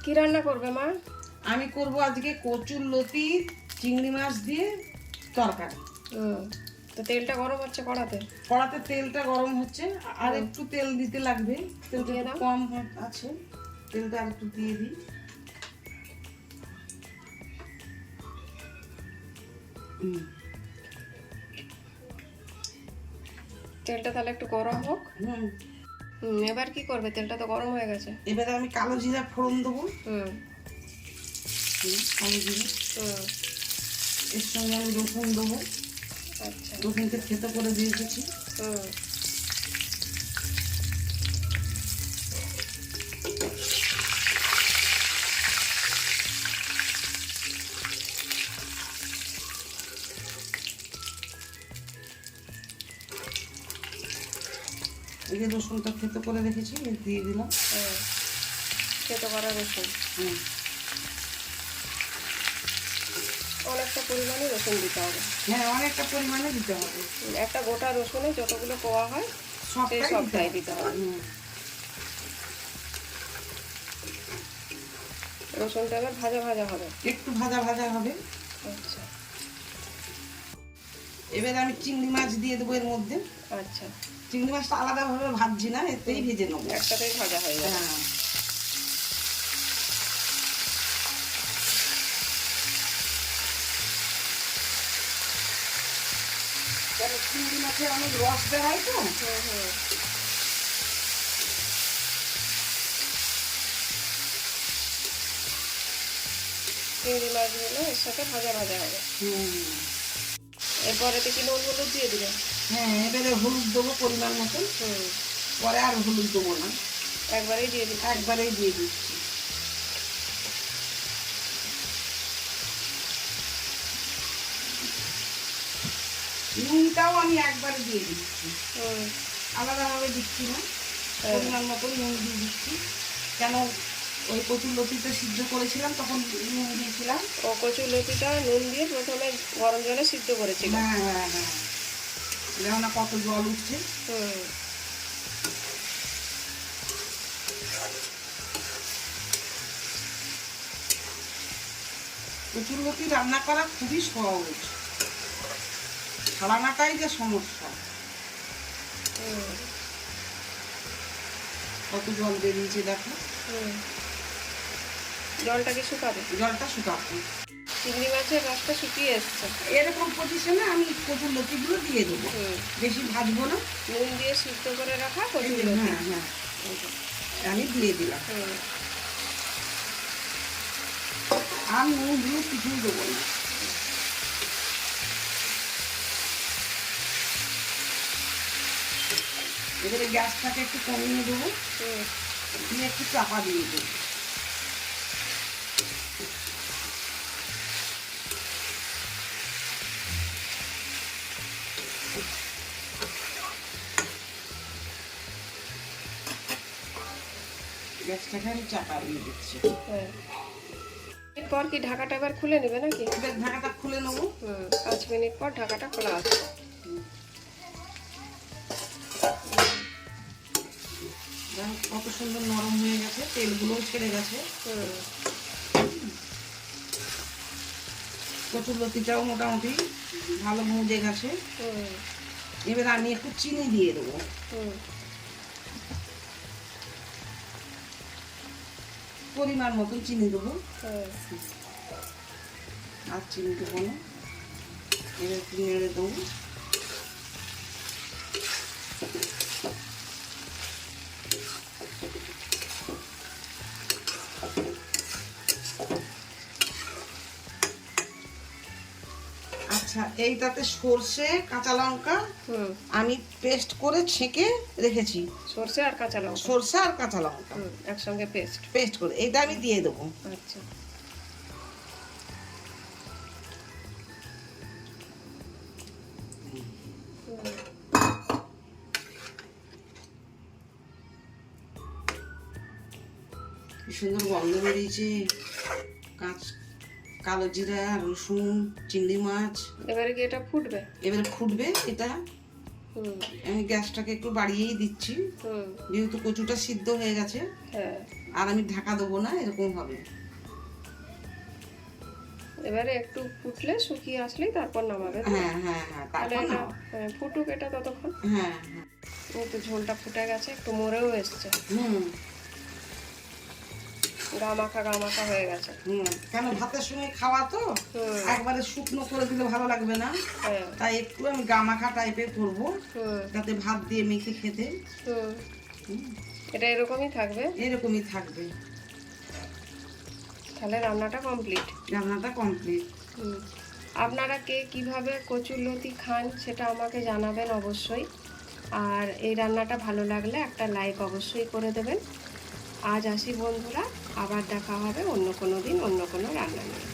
কি রান্না করবে মা? আমি করব আজকে কচুর লতি চিংড়ি মাছ দিয়ে তরকারি। তো তেলটা গরম হচ্ছে কড়াতে? কড়াতে তেলটা গরম হচ্ছে, আর একটু তেল দিতে লাগবে। তেলটা দিয়ে একটু দাও। কম আছে, তেলটা আর একটু দিয়ে দিই। তেলটা তাহলে একটু গরম হোক। হুম, এবার কি করবে? তেলটা তো গরম হয়ে গেছে। এবারে আমি কালো জিরা ফোড়ন দেবো। কালো জিরা, এর সঙ্গে আমি রসুন দেবো। আচ্ছা। রসুনকে থেতো করে দিয়ে এসেছি। এই যে রসুনটা থেতো করে রেখেছি, দিয়ে দিলাম। থেতো করা রসুন। অনেকটা পরিমাণে রসুন দিতে হবে। হ্যাঁ, অনেকটা পরিমাণে দিতে হবে। একটা গোটা রসুনে যতগুলো কোয়া হয় সেই সবটাই দিতে হবে। রসুনটা এবার ভাজা ভাজা হবে, একটু ভাজা ভাজা হবে। আচ্ছা। এবারে আমি চিংড়ি মাছ দিয়ে দেবো এর মধ্যে। আচ্ছা। চিংড়ি মাছটা আলাদাভাবে ভাজছি না, এতেই ভেজে নেবো, একসাথেই ভাজা হয়ে যাবে। হ্যাঁ। চিংড়ি মাছে অনেক রস বেরোয় তো। চিংড়ি মাছগুলো এর সাথে ভাজা ভাজা হবে। এরপরে কি নুন হলুদ দিয়ে দিবেন? হ্যাঁ, এবারে হলুদ দেবো পরিমাণ মতন। পরে আর হলুদ দেবো না, একবারেই দিয়ে দিচ্ছি। একবারেই দিয়ে দিচ্ছি। নুনটাও আমি একবারে দিয়ে দিচ্ছি, আলাদাভাবে দিচ্ছি না। পরিমাণ মতন নুন দিয়ে দিচ্ছি, কেন ওই কচুর লতিটা সিদ্ধ করেছিলাম তখন নুন দিয়েছিলাম। ও কচুর লতিটা নুন দিয়ে প্রথমে গরম জলে সিদ্ধ করেছিলাম। হ্যাঁ হ্যাঁ হ্যাঁ, দেখো না কত জল উঠছে। কচুর লতি রান্না করা খুবই সহজ, ছাড়ানাটাই যে সমস্যা। কত জল বেরিয়েছে দেখো। জলটা কি শুকাবে? জলটা শুকাবো। চিংড়ি মাছের রসটা শুকিয়ে এসছে। এরকম পজিশনে আমি কচুর লতিগুলো দিয়ে দেবো, বেশি ভাজবো না। নুন দিয়ে সিদ্ধ করে রাখা কচুর লতি। হ্যাঁ হ্যাঁ, আমি দিয়ে দিলাম। আর নুন দিয়ে কিছুই দেবো না। এবারে গ্যাসটাকে একটু কমিয়ে দেবো, দিয়ে একটু চাপা দিয়ে দেবো। গ্যাসটাকে আমি চাপা দিয়ে দিচ্ছি। এরপর কি ঢাকাটা এবার খুলে নেবে নাকি? এবার ঢাকাটা খুলে নেবো। 5 মিনিট পর ঢাকাটা খোলা আছে। কত সুন্দর নরম হয়ে গেছে, তেলগুলোও ছেড়ে গেছে। কচুর লতিটাও মোটামুটি ভালো মজে গেছে। এবার আমি একটু চিনি দিয়ে দেবো, পরিমাণ মতন চিনি দেবো। আর চিনি দেবো না, এবার একটু নেড়ে দেবো। আচ্ছা, এইটাতে সর্ষে কাঁচা লঙ্কা আমি পেস্ট করে ছেঁকে রেখেছি। সর্ষে আর কাঁচা লঙ্কা, সর্ষে আর কাঁচা লঙ্কা একসঙ্গে পেস্ট করে এইটা আমি দিয়ে দেবো। আচ্ছা। কি সুন্দর গন্ধ বেরিয়েছে, কালো জিরা, রসুন, চিংড়ি মাছ। এবারে কি এটা ফুটবে? এবারে ফুটবে এটা। আমি গ্যাসটাকে একটু বাড়িয়েই দিচ্ছি, যেহেতু কচুটা সিদ্ধ হয়ে গেছে। হ্যাঁ, আর আমি ঢাকা দেবো না, এরকম হবে। এবারে একটু ফুটলে শুকিয়ে আসলেই তারপর নামাবে। হ্যাঁ হ্যাঁ হ্যাঁ, তাহলে তারপর এটা ফুটুক এটা ততক্ষণ। হ্যাঁ হ্যাঁ, একটু ঝোলটা ফুটে গেছে, একটু মরেও এসছে, গামাখা গামাখা হয়ে গেছে। কেন ভাতের সঙ্গে খাওয়া তো, একবারে শুকনো করে দিলে ভালো লাগবে না, তাই একটু আমি গামাখা টাইপের করবো, যাতে ভাত দিয়ে মেখে খেতে। এটা এরকমই থাকবে, এরকমই থাকবে। তাহলে রান্নাটা কমপ্লিট। রান্নাটা কমপ্লিট। আপনারা কে কিভাবে কচুরলতি খান সেটা আমাকে জানাবেন অবশ্যই। আর এই রান্নাটা ভালো লাগলে একটা লাইক অবশ্যই করে দেবেন। আজ আসি বন্ধুরা, আবার দেখা হবে অন্য কোনো দিন অন্য কোনো রান্না নিয়ে।